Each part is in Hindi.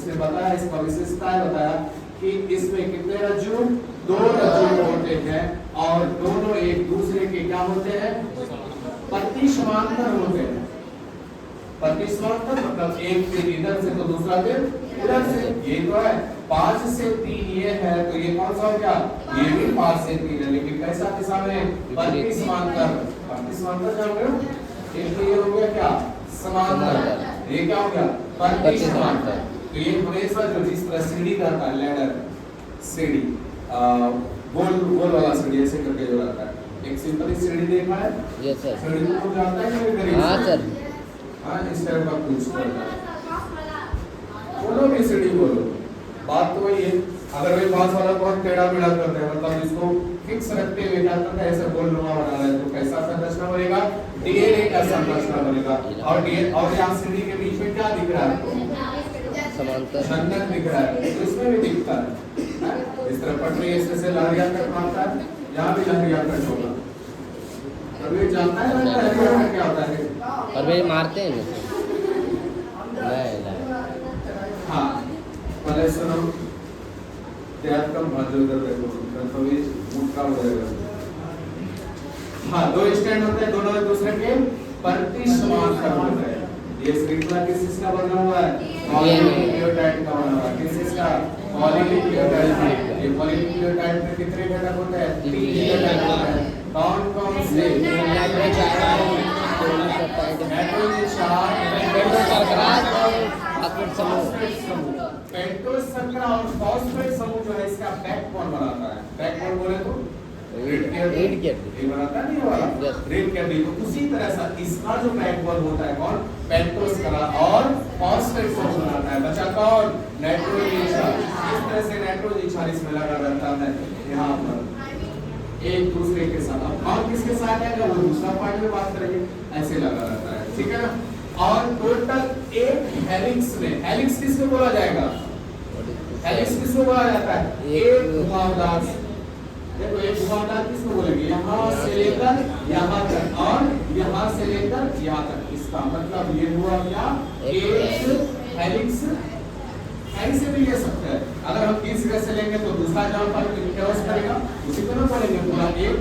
इसने बताया, इसका विशेषताएं बताया कि इसमें कितने रज्जु, 2 रज्जु होते हैं और दोनों एक दूसरे के क्या होते हैं, पति समांतर होते हैं। पति समांतर मतलब एक फिर इधर से तो दूसरा फिर इधर से, ये तो है 5 से 3 ये है, तो ये कौन सा हो गया, ये भी 5 से 3 है, लेकिन कैसा दिशा में, पति समांतर। पति समांतर जान रहे हो, एक तो ये हो गया क्या, समांतर, ये क्या हो गया, पति समांतर। तो ये हमेशा जो जिस तरह सीढ़ी रहता है, लैडर सीढ़ी, गोल वाला सीढ़ी ऐसे करके जो रहता है, एक सिंपल सीढ़ी देखा है, यस सर, सीढ़ी को जाता है कि गरीब, हाँ सर, हाँ इस टाइप का कुछ करता है, बोलो भी सीढ़ी बोलो, बात तो वही है। अगर वही पास वाला बहुत टेढ़ा मेढ़ा करते हैं, मतलब इसको फिक्स रखते हुए क्या करता है, ऐसे गोलनुमा बना रहा है, तो कैसा संरचना बनेगा, डीएनए का संरचना बनेगा। और डीएनए और यहाँ सीढ़ी के बीच में क्या दिख रहा है आपको, समांतर संगत दिख रहा है, तो इसमें भी दिखता है। इस तरह पटरी ऐसे लहरिया कट मारता है, यहाँ भी लहरिया कट होगा। अभी जानता है ना लहरिया कट क्या होता है, और वे मारते हैं नहीं, हाँ पहले सुनो, त्याग कम भाजो कर देखो, कभी मुट्ठा हो जाएगा। हाँ 2 स्टैंड होते हैं, दोनों एक दूसरे के प्रति समांतर होते हैं। ये श्रृंखला किस चीज का बना हुआ है, पॉलीन्यूक्लियोटाइड का बना हुआ है। किस चीज का, पॉलीन्यूक्लियोटाइड। ये पॉलीन्यूक्लियोटाइड में कितने घटक होते हैं, 3 घटक होते हैं। कौन कौन से, नाइट्रोजन 4 पेंटोस शर्करा और फॉस्फेट समूह जो है इसका बैकबोन बनाता है। बैकबोन बोले तो रीढ़ की हड्डी बनाता है, नहीं वाला रीढ़ की हड्डी। तो उसी तरह से इसका जो बैकबोन होता है कौन, पेंटोस शर्करा और फॉस्फेट समूह बनाता है। बचा कौन, नाइट्रोजन 4। इस तरह से नाइट्रोजन 4 इसमें लगा रहता है यहाँ पर एक दूसरे के साथ। अब कौन किसके साथ है वो दूसरा पार्ट में बात करेंगे, ऐसे लगा रहता है, ठीक है ना। और टोटल एक हेलिक्स में, हेलिक्स किसको बोला जाएगा, हेलिक्स किसको बोला जाता है, एक घुमावदार। देखो एक घुमावदार किसको बोलेंगे, यहाँ से लेकर यहाँ तक और यहाँ से लेकर यहाँ तक। इसका मतलब ये हुआ क्या, एक हेलिक्स। ऐसे भी ले सकते हैं, अगर हम तीसरे से लेंगे तो दूसरा जहां पर क्रॉस करेगा उसी को ना बोलेंगे पूरा एक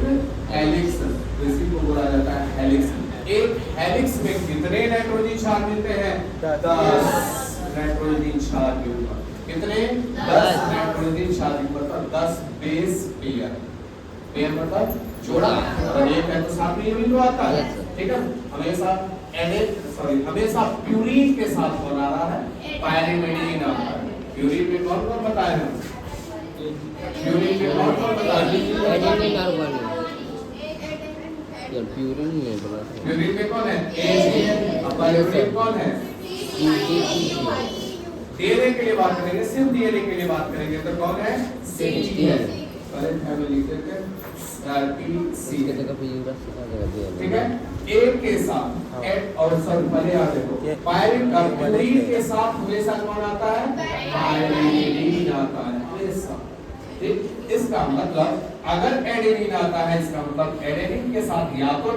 हेलिक्स, तो इसी को बोला जाता है हेलिक्स। एक हेलिक्स में कितने नाइट्रोजन क्षार मिलते हैं, 10 नाइट्रोजन क्षार के ऊपर। कितने, 10 नाइट्रोजन क्षार के ऊपर, 10 बेस पेयर। पेयर मतलब जोड़ा, और एक है तो साथ में ये भी तो आता है, ठीक है। हमेशा प्यूरीन के साथ बना रहा है, पायरिमिडीन आता है। प्यूरीन में कौन कौन बताया है, प्यूरीन में कौन कौन बताया है, एडेनिन ऑर्गेनिक यार, प्यूरिन में बोला, प्यूरीन में कौन है, एडेनिन। अब पायरिमिडीन कौन है, डीएनए के लिए बात करेंगे, सिर्फ डीएनए के लिए बात करेंगे तो कौन है, सीटीएस। पहले फैमिली के सी इसके जगह पे यूरस का जगह दिया, ठीक है। ए के साथ एट और सॉरी पहले आ देखो, प्यूरीन के साथ हमेशा कौन आता है, पायरिमिडीन आता है हमेशा, ठीक। इसका मतलब अगर एडेनिन आता है, इसका मतलब एडेनिन के साथ या तो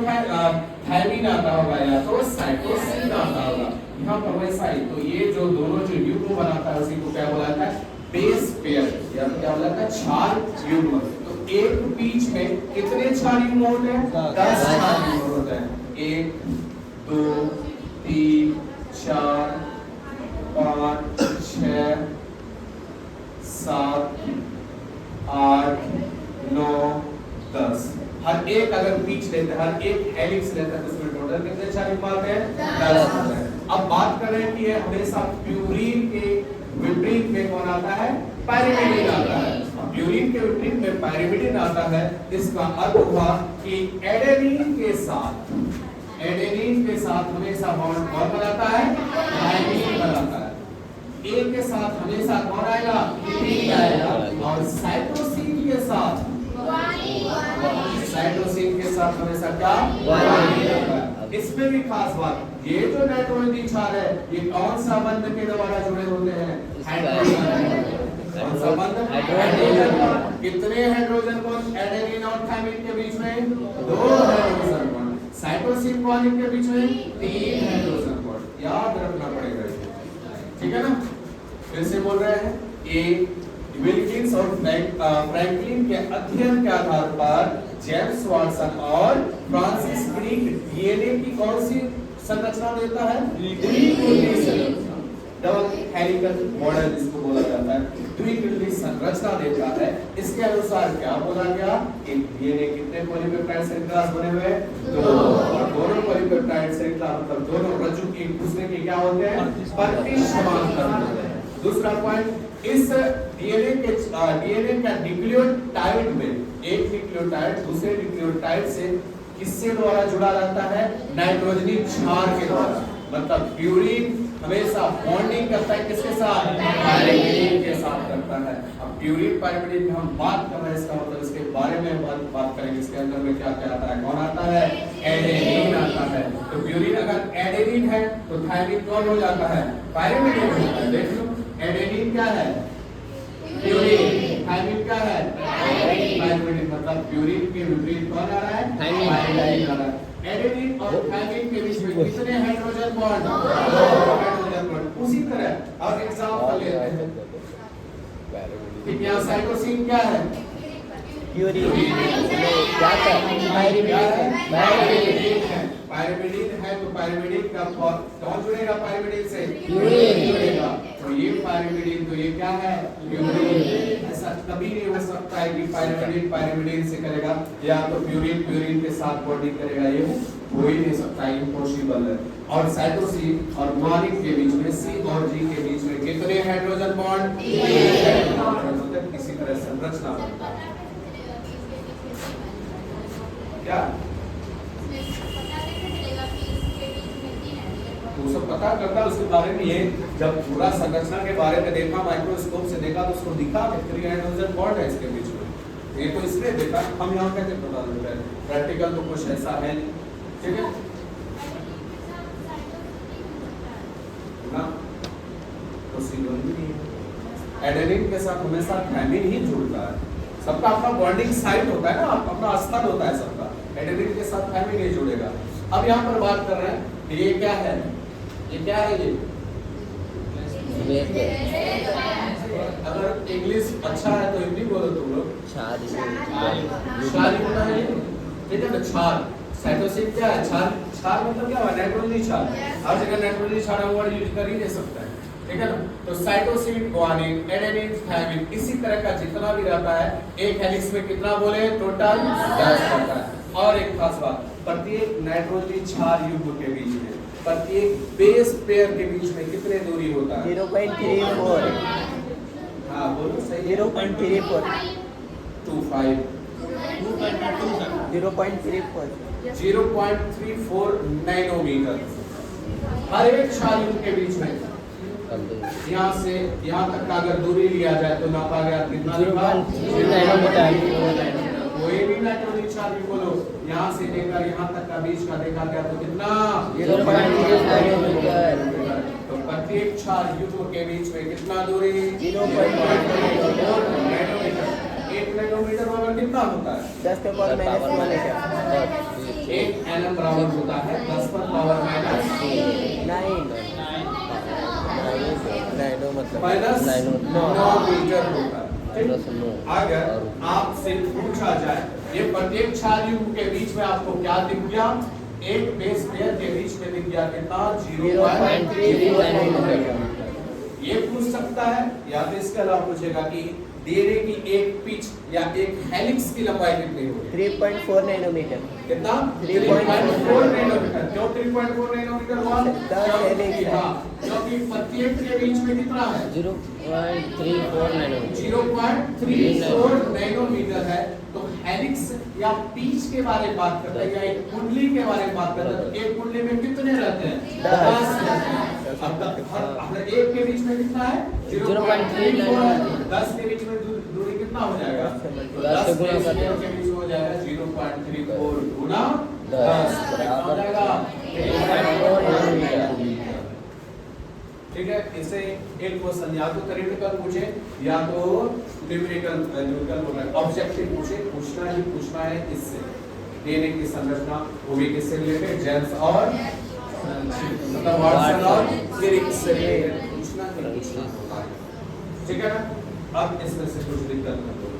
थायमिन आता होगा या तो साइटोसिन आता होगा। यहाँ पर वैसा ही, तो ये जो दोनों जो युग्म बनाता है उसी को क्या बोला जाता है, बेस पेयर, या क्या बोला जाता है, क्षार युग्म। तो एक बीच में कितने क्षार युग्म होते हैं, 10 क्षार युग्म होते हैं। 1 2 3 4 5 6 7 8 9 10। हर एक अगर बीच लेते हैं, हर एक हेलिक्स लेते हैं तो उसमें टोटल कितने क्षार युग्म आते हैं, 10 आते हैं। अब बात कर रहे हैं कि ये हमेशा प्यूरीन के विपरीत में कौन आता है, पायरिमिडीन आता है। प्यूरीन के विपरीत में पायरिमिडीन आता है। इसका अर्थ हुआ कि एडेनिन के साथ हमेशा बॉन्ड कौन बनाता है, थायमिन बनाता है। ए के साथ हमेशा कौन आएगा, टी आएगा। और साइटोसिन के साथ हमेशा क्या, इसमें भी खास बात, ये जो नाइट्रोजन क्षार है ये कौन सा बंध के द्वारा जुड़े होते हैं, कौन सा बंध, हाइड्रोजन। कितने हाइड्रोजन बॉन्ड एडेनिन और थायमिन के बीच में, 2 हाइड्रोजन बॉन्ड। साइटोसिन कॉलिन के बीच में 3 हाइड्रोजन बॉन्ड। याद रखना पड़ेगा, ठीक है ना। फिर से बोल रहे हैं ए विल्किंस और फ्रैंकलिन के अध्ययन के आधार पर जेम्स वाटसन और फ्रांसिस क्रिक डीएनए की कौन सी संरचना देता है? द्विकुंडली संरचना, डबल हेलिकल मॉडल जिसको बोला जाता है, द्विकुंडली संरचना देता है। इसके अनुसार क्या बोला गया? एक डीएनए कितने पॉलीपेप्टाइड श्रृंखला बने हुए हैं? दो, और दोनों पॉलीपेप्टाइड श्रृंखला मतलब दोनों रज्जु की एक दूसरे के क्या होते हैं? प्रतिसमांतर होते हैं। दूसरा पॉइंट, इस डीएनए का न्यूक्लियोटाइड में एक न्यूक्लियोटाइड दूसरे न्यूक्लियोटाइड से किससे द्वारा जुड़ा रहता है? नाइट्रोजनी क्षार के द्वारा। मतलब प्यूरिन हमेशा बॉन्डिंग करता है किसके साथ? पायरिमिडीन के साथ करता है। अब प्यूरिन पायरिमिडीन की हम बात कर रहे हैं, इसका मतलब इसके बारे में बात करेंगे। इसके अंदर में क्या क्या आता है? कौन आता है? एडेनिन आता है। तो प्यूरिन अगर एडेनिन है तो थायमिन कौन हो जाता है? पायरिमिडीन होता है। देख लो, एडेनिन क्या है? प्यूरिन। थायमिन क्या है? पायरिमिडीन। मतलब प्यूरिन के विपरीत कौन आ रहा है? थायमिन। पायरिमिडीन आ रहा है। एडेनिन और थायमिन के बीच में कितने हाइड्रोजन बॉन्ड? Hydrogen bond. उसी तरह अब एग्जांपल लेते हैं। ठीक, यहाँ साइटोसिन क्या है? प्यूरिन क्या था? पायरिमिडीन है। पायरिमिडीन है तो पायरिमिडीन का कौन जुड़ेगा? पायरिमिडीन से प्यूरिन जुड़ेगा। तो ये पायरिमिडीन, तो ये क्या है? प्यूरिन। ऐसा कभी नहीं हो सकता है कि पायरिमिडीन पायरिमिडीन से करेगा या तो प्यूरिन प्यूरिन के साथ बॉन्डिंग करेगा, ये हो ही नहीं सकता, इम्पॉसिबल है। और साइटोसिन और गुआनिन के बीच में C और G के बीच में कितने हाइड्रोजन बॉन्ड? मतलब किसी तरह संरचना बनता है। क्या तो सब पता करता उसके बारे में? ये जब पूरा संरचना के बारे में देखा, माइक्रोस्कोप से देखा तो उसको दिखा कि 3 हाइड्रोजन बॉन्ड है इसके बीच में। ये तो इसलिए देखा, हम यहाँ कैसे पता लग रहा है? प्रैक्टिकल तो कुछ ऐसा है नहीं। ठीक है ना, तो सीधन भी नहीं है। एडेनिन के साथ हमेशा थायमिन ही जुड़ता है। सबका अपना बॉन्डिंग साइट होता है ना, अपना स्थल होता है सबका। एडेनिन के साथ थायमिन ही जुड़ेगा। अब यहाँ पर बात कर रहे हैं कि ये क्या है? ये क्या है? ये अगर इंग्लिश अच्छा है तो हिंदी बोलो तुम लोग। क्षार होता है, ठीक है ना? क्षार। साइटोसिन क्या है? क्षार। क्षार मतलब क्या है? नाइट्रोजनी क्षार। हर जगह नाइट्रोजनी क्षार हम वर्ड यूज कर ही नहीं सकता है, ठीक है ना? तो साइटोसिन, गुआनिन, एडेनिन, थायमिन, इसी तरह का जितना भी रहता है, एक हेलिक्स में कितना बोले? टोटल 10 रहता है। और एक खास बात, प्रत्येक नाइट्रोजनी क्षार युग्म के बीच में, प्रत्येक बेस पेयर के बीच में कितने दूरी होता है? 0.34। हाँ बोलो सही। 0.34 25 0.34 0.34 नैनोमीटर हर एक क्षार युग्म के बीच में। यहाँ से यहाँ तक का अगर दूरी लिया जाए तो नापा गया कितना? 0.3 नैनोमीटर। कोई भी नाइट्रोजन क्षार युग्म बोलो, यहाँ से लेकर यहाँ तक का बीच का देखा गया तो कितना? 0.3 नैनोमीटर। तो प्रत्येक क्षार युग्म के बीच में कितना दूरी? 0.4 नैनोमीटर। 1 नैनोमीटर बराबर कितना होता है? 10 के पावर -1 1 एनएम बराबर होता है 10 पर पावर माइनस 9 मतलब -9 मीटर होता है। -9। अगर आपसे पूछा जाए ये प्रत्येक क्षार युग्म के बीच में आपको क्या दिख गया? एक बेस पेयर के बीच में दिख गया कितना? 0.3 नैनोमीटर। ये पूछ सकता है या तो इसके अलावा पूछेगा कि डीएनए की एक पिच या एक हेलिक्स की लंबाई कितनी होगी? 3.4 नैनोमीटर। कितना? 3.4 नैनोमीटर। क्यों 3.4 नैनोमीटर हुआ? क्योंकि प्रत्येक के बीच में कितना है? 0.34 नैनोमीटर। 0.34 नैनोमीटर है। तो हेलिक्स या पिच के बारे में बात करते हैं या एक कुंडली के बारे में बात करते हैं, तो एक कुंडली में कितने रहते हैं? 10। अब एक के बीच में कितना है? 0.34। 10 के बीच में दूरी कितना हो जाएगा? 10 के बीच में हो जाएगा 0.34 गुना 10 हो जाएगा 1.4 मीटर। ठीक है, इसे एक क्वेश्चन या तो थ्योरेटिकल पूछे या तो न्यूमेरिकल ऑब्जेक्टिव पूछे, पूछना है इससे डीएनए की संरचना, वो भी किससे रिलेटेड? जेम्स और मतलब वाटसन और क्रिक से रिलेटेड पूछना है। नुकसान होता है। ठीक है ना? अब इसमें से कुछ दिक्कत मत करो।